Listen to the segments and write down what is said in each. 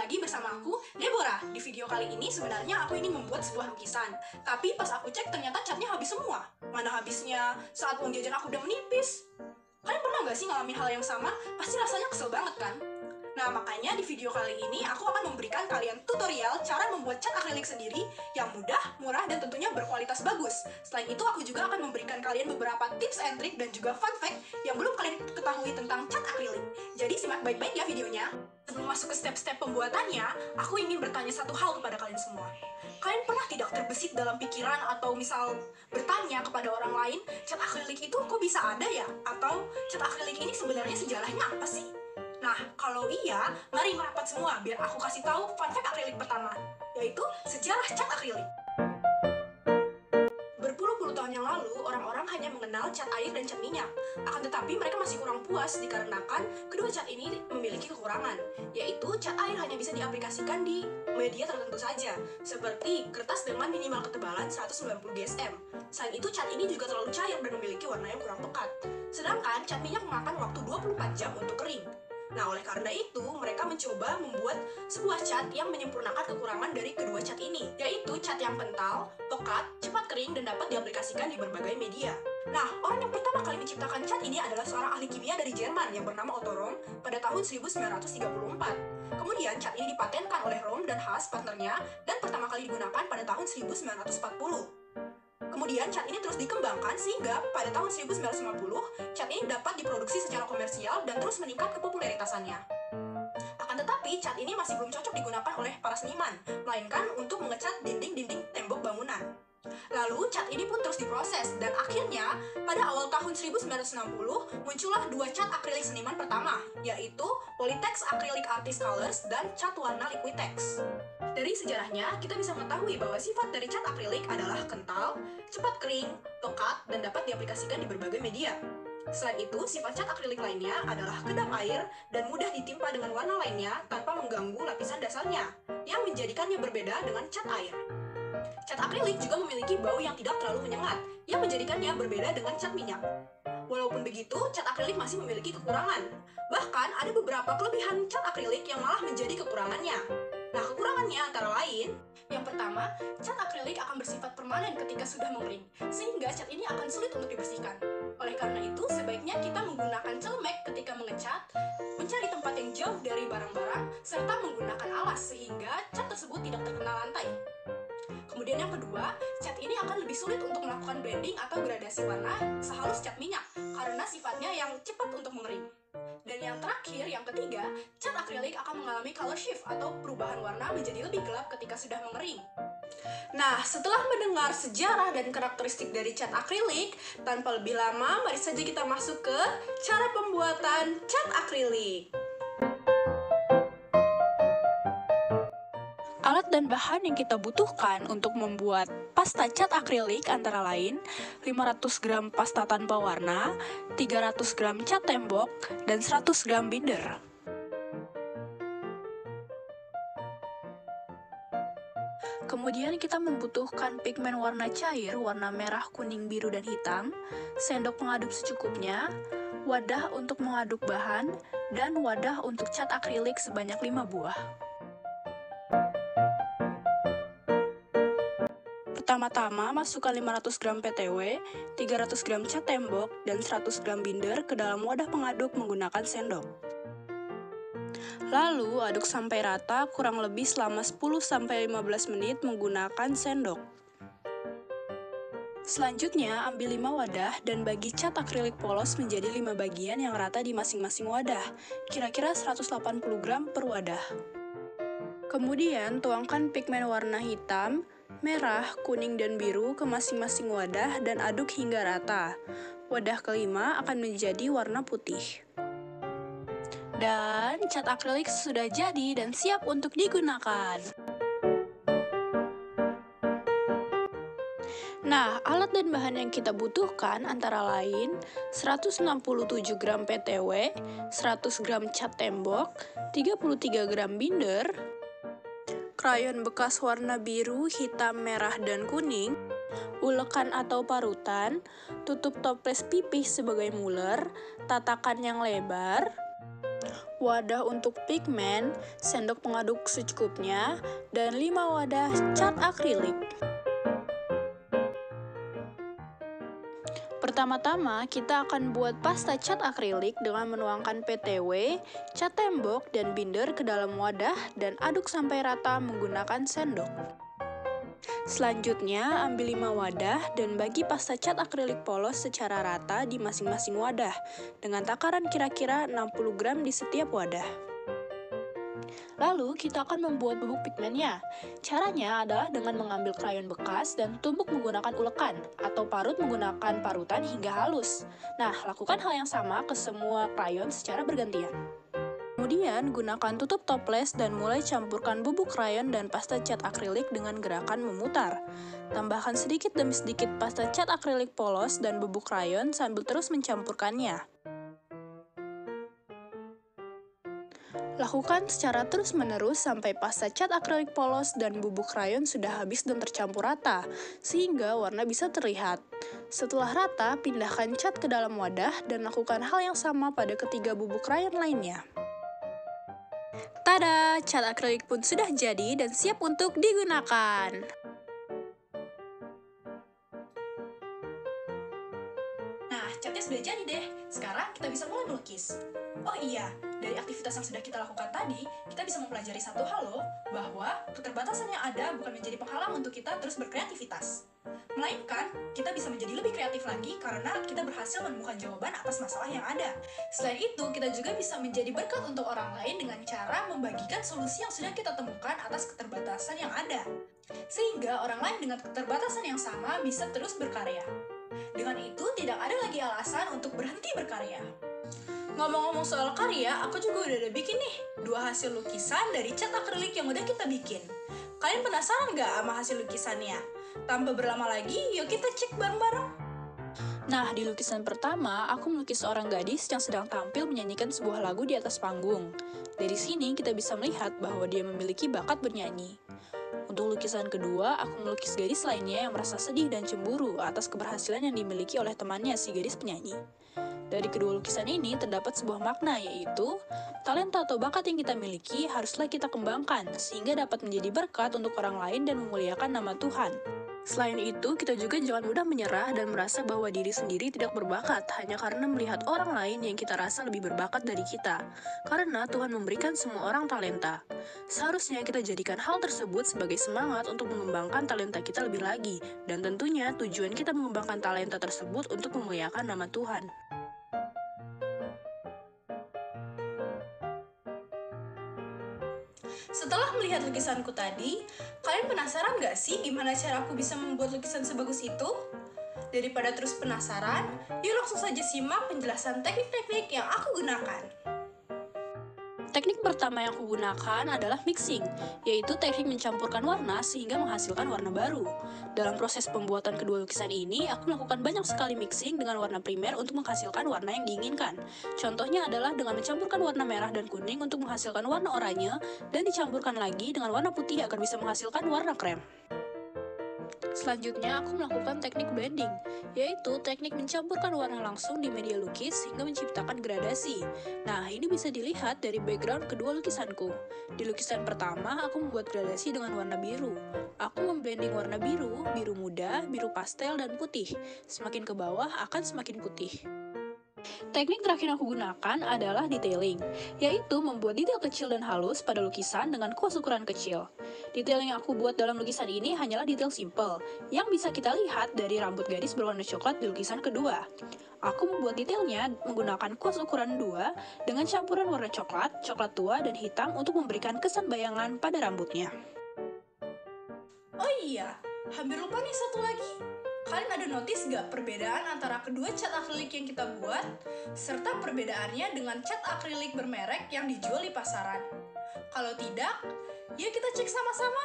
lagi bersama aku, Deborah. Di video kali ini sebenarnya aku ini membuat sebuah lukisan. Tapi pas aku cek ternyata catnya habis semua. Mana habisnya saat uang jajan aku udah menipis. Kalian pernah nggak sih ngalamin hal yang sama? Pasti rasanya kesel banget kan? Nah, makanya di video kali ini aku akan memberikan kalian tutorial cara membuat cat akrilik sendiri yang mudah, murah, dan tentunya berkualitas bagus. Selain itu, aku juga akan memberikan kalian beberapa tips and trick dan juga fun fact yang belum kalian ketahui tentang cat akrilik. Jadi simak baik-baik ya videonya. Sebelum masuk ke step-step pembuatannya, aku ingin bertanya satu hal kepada kalian semua. Kalian pernah tidak terbesit dalam pikiran atau misal bertanya kepada orang lain, cat akrilik itu kok bisa ada ya? Atau cat akrilik ini sebenarnya sejarahnya apa sih? Nah, kalau iya, mari merapat semua biar aku kasih tahu fun fact akrilik pertama, yaitu sejarah cat akrilik. Berpuluh-puluh tahun yang lalu, orang-orang hanya mengenal cat air dan cat minyak. Akan tetapi mereka masih kurang puas dikarenakan kedua cat ini memiliki kekurangan, yaitu cat air hanya bisa diaplikasikan di media tertentu saja, seperti kertas dengan minimal ketebalan 190 GSM. Selain itu, cat ini juga terlalu cair dan memiliki warna yang kurang pekat. Sedangkan cat minyak memakan waktu 24 jam untuk kering. Nah, oleh karena itu, mereka mencoba membuat sebuah cat yang menyempurnakan kekurangan dari kedua cat ini, yaitu cat yang kental, pekat, cepat kering, dan dapat diaplikasikan di berbagai media. Nah, orang yang pertama kali menciptakan cat ini adalah seorang ahli kimia dari Jerman yang bernama Otto Rohm pada tahun 1934. Kemudian, cat ini dipatenkan oleh Rohm dan Haas, partnernya, dan pertama kali digunakan pada tahun 1940. Kemudian cat ini terus dikembangkan sehingga pada tahun 1950 cat ini dapat diproduksi secara komersial dan terus meningkat kepopuleritasannya. Akan tetapi cat ini masih belum cocok digunakan oleh para seniman, melainkan untuk mengecat dinding-dinding tembok bangunan. Lalu cat ini pun terus diproses dan akhirnya pada awal tahun 1960 muncullah dua cat akrilik seniman pertama, yaitu Polytex Acrylic Artist Colors dan cat warna Liquitex. Dari sejarahnya, kita bisa mengetahui bahwa sifat dari cat akrilik adalah kental, cepat kering, pekat, dan dapat diaplikasikan di berbagai media. Selain itu, sifat cat akrilik lainnya adalah kedap air dan mudah ditimpa dengan warna lainnya tanpa mengganggu lapisan dasarnya, yang menjadikannya berbeda dengan cat air. Cat akrilik juga memiliki bau yang tidak terlalu menyengat, yang menjadikannya berbeda dengan cat minyak. Walaupun begitu, cat akrilik masih memiliki kekurangan. Bahkan, ada beberapa kelebihan cat akrilik yang malah menjadi kekurangannya. Nah, kekurangannya antara lain, yang pertama, cat akrilik akan bersifat permanen ketika sudah mengering, sehingga cat ini akan sulit untuk dibersihkan. Oleh karena itu, sebaiknya kita menggunakan celemek ketika mengecat, mencari tempat yang jauh dari barang-barang, serta menggunakan alas sehingga cat tersebut tidak terkena lantai. Kemudian yang kedua, cat ini akan lebih sulit untuk melakukan blending atau gradasi warna sehalus cat minyak, karena sifatnya yang cepat untuk mengering. Dan yang terakhir, yang ketiga, cat akrilik akan mengalami color shift atau perubahan warna menjadi lebih gelap ketika sudah mengering. Nah, setelah mendengar sejarah dan karakteristik dari cat akrilik, tanpa lebih lama, mari saja kita masuk ke cara pembuatan cat akrilik. Alat dan bahan yang kita butuhkan untuk membuat pasta cat akrilik antara lain 500 gram pasta tanpa warna, 300 gram cat tembok, dan 100 gram binder. Kemudian kita membutuhkan pigmen warna cair, warna merah, kuning, biru, dan hitam, sendok pengaduk secukupnya, wadah untuk mengaduk bahan, dan wadah untuk cat akrilik sebanyak 5 buah. Pertama-tama, masukkan 500 gram PTW, 300 gram cat tembok, dan 100 gram binder ke dalam wadah pengaduk menggunakan sendok. Lalu, aduk sampai rata kurang lebih selama 10-15 menit menggunakan sendok. Selanjutnya, ambil 5 wadah dan bagi cat akrilik polos menjadi 5 bagian yang rata di masing-masing wadah, kira-kira 180 gram per wadah. Kemudian, tuangkan pigmen warna hitam, merah, kuning, dan biru ke masing-masing wadah dan aduk hingga rata. Wadah kelima akan menjadi warna putih. Dan cat akrilik sudah jadi dan siap untuk digunakan. Nah, alat dan bahan yang kita butuhkan antara lain 167 gram PTW, 100 gram cat tembok, 33 gram binder, krayon bekas warna biru, hitam, merah, dan kuning, ulekan atau parutan, tutup toples pipih sebagai muler, tatakan yang lebar, wadah untuk pigmen, sendok pengaduk secukupnya, dan 5 wadah cat akrilik. Pertama-tama, kita akan buat pasta cat akrilik dengan menuangkan PTW, cat tembok, dan binder ke dalam wadah dan aduk sampai rata menggunakan sendok. Selanjutnya, ambil 5 wadah dan bagi pasta cat akrilik polos secara rata di masing-masing wadah, dengan takaran kira-kira 60 gram di setiap wadah. Lalu, kita akan membuat bubuk pigmennya. Caranya adalah dengan mengambil krayon bekas dan tumbuk menggunakan ulekan, atau parut menggunakan parutan hingga halus. Nah, lakukan hal yang sama ke semua krayon secara bergantian. Kemudian, gunakan tutup toples dan mulai campurkan bubuk krayon dan pasta cat akrilik dengan gerakan memutar. Tambahkan sedikit demi sedikit pasta cat akrilik polos dan bubuk krayon sambil terus mencampurkannya. Lakukan secara terus-menerus sampai pasta cat akrilik polos dan bubuk krayon sudah habis dan tercampur rata, sehingga warna bisa terlihat. Setelah rata, pindahkan cat ke dalam wadah dan lakukan hal yang sama pada ketiga bubuk krayon lainnya. Tada! Cat akrilik pun sudah jadi dan siap untuk digunakan. Nah, catnya sudah jadi deh. Sekarang kita bisa mulai melukis. Oh iya, dari aktivitas yang sudah kita lakukan tadi, kita bisa mempelajari satu hal loh, bahwa keterbatasan yang ada bukan menjadi penghalang untuk kita terus berkreativitas. Melainkan, kita bisa menjadi lebih kreatif lagi karena kita berhasil menemukan jawaban atas masalah yang ada. Selain itu, kita juga bisa menjadi berkat untuk orang lain dengan cara membagikan solusi yang sudah kita temukan atas keterbatasan yang ada. Sehingga orang lain dengan keterbatasan yang sama bisa terus berkarya. Dengan itu, tidak ada lagi alasan untuk berhenti berkarya. Ngomong-ngomong soal karya, aku juga udah ada bikin nih 2 hasil lukisan dari cat akrilik yang udah kita bikin. Kalian penasaran nggak sama hasil lukisannya? Tanpa berlama lagi, yuk kita cek bareng-bareng. Nah, di lukisan pertama, aku melukis seorang gadis yang sedang tampil menyanyikan sebuah lagu di atas panggung. Dari sini, kita bisa melihat bahwa dia memiliki bakat bernyanyi. Untuk lukisan kedua, aku melukis gadis lainnya yang merasa sedih dan cemburu atas keberhasilan yang dimiliki oleh temannya si gadis penyanyi. Dari kedua lukisan ini terdapat sebuah makna, yaitu talenta atau bakat yang kita miliki haruslah kita kembangkan sehingga dapat menjadi berkat untuk orang lain dan memuliakan nama Tuhan. Selain itu, kita juga jangan mudah menyerah dan merasa bahwa diri sendiri tidak berbakat hanya karena melihat orang lain yang kita rasa lebih berbakat dari kita. Karena Tuhan memberikan semua orang talenta. Seharusnya kita jadikan hal tersebut sebagai semangat untuk mengembangkan talenta kita lebih lagi. Dan tentunya tujuan kita mengembangkan talenta tersebut untuk memuliakan nama Tuhan. Setelah melihat lukisanku tadi, kalian penasaran nggak sih gimana cara aku bisa membuat lukisan sebagus itu? Daripada terus penasaran, yuk langsung saja simak penjelasan teknik-teknik yang aku gunakan. Teknik pertama yang aku gunakan adalah mixing, yaitu teknik mencampurkan warna sehingga menghasilkan warna baru. Dalam proses pembuatan kedua lukisan ini, aku melakukan banyak sekali mixing dengan warna primer untuk menghasilkan warna yang diinginkan. Contohnya adalah dengan mencampurkan warna merah dan kuning untuk menghasilkan warna oranye, dan dicampurkan lagi dengan warna putih agar bisa menghasilkan warna krem. Selanjutnya, aku melakukan teknik blending, yaitu teknik mencampurkan warna langsung di media lukis hingga menciptakan gradasi. Nah, ini bisa dilihat dari background kedua lukisanku. Di lukisan pertama, aku membuat gradasi dengan warna biru. Aku memblending warna biru, biru muda, biru pastel, dan putih. Semakin ke bawah akan semakin putih. Teknik terakhir yang aku gunakan adalah detailing, yaitu membuat detail kecil dan halus pada lukisan dengan kuas ukuran kecil. Detail yang aku buat dalam lukisan ini hanyalah detail simple, yang bisa kita lihat dari rambut gadis berwarna coklat di lukisan kedua. Aku membuat detailnya menggunakan kuas ukuran 2 dengan campuran warna coklat, coklat tua, dan hitam untuk memberikan kesan bayangan pada rambutnya. Oh iya, hampir lupa nih satu lagi. Kalian ada notice gak perbedaan antara kedua cat akrilik yang kita buat, serta perbedaannya dengan cat akrilik bermerek yang dijual di pasaran? Kalau tidak, yuk kita cek sama-sama.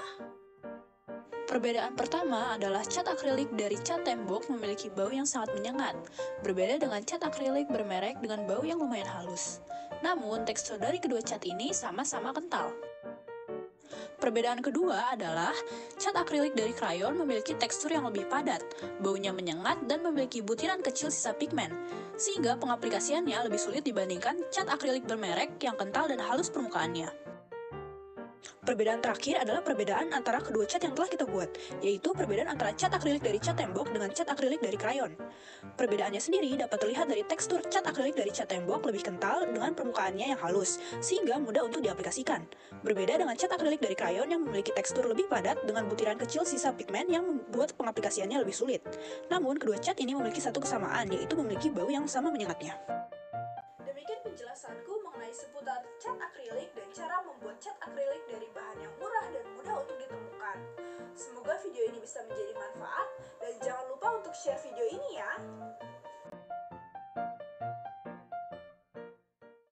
Perbedaan pertama adalah cat akrilik dari cat tembok memiliki bau yang sangat menyengat, berbeda dengan cat akrilik bermerek dengan bau yang lumayan halus. Namun, tekstur dari kedua cat ini sama-sama kental. Perbedaan kedua adalah cat akrilik dari krayon memiliki tekstur yang lebih padat, baunya menyengat, dan memiliki butiran kecil sisa pigmen, sehingga pengaplikasiannya lebih sulit dibandingkan cat akrilik bermerek yang kental dan halus permukaannya. Perbedaan terakhir adalah perbedaan antara kedua cat yang telah kita buat, yaitu perbedaan antara cat akrilik dari cat tembok dengan cat akrilik dari krayon. Perbedaannya sendiri dapat terlihat dari tekstur cat akrilik dari cat tembok lebih kental dengan permukaannya yang halus, sehingga mudah untuk diaplikasikan. Berbeda dengan cat akrilik dari krayon yang memiliki tekstur lebih padat dengan butiran kecil sisa pigmen yang membuat pengaplikasiannya lebih sulit. Namun, kedua cat ini memiliki satu kesamaan, yaitu memiliki bau yang sama menyengatnya. Demikian penjelasanku mengenai seputar cat akrilik dan cara membuat cat akrilik dari bahan yang murah dan mudah untuk ditemukan. Semoga video ini bisa menjadi manfaat dan jangan lupa untuk share video ini ya.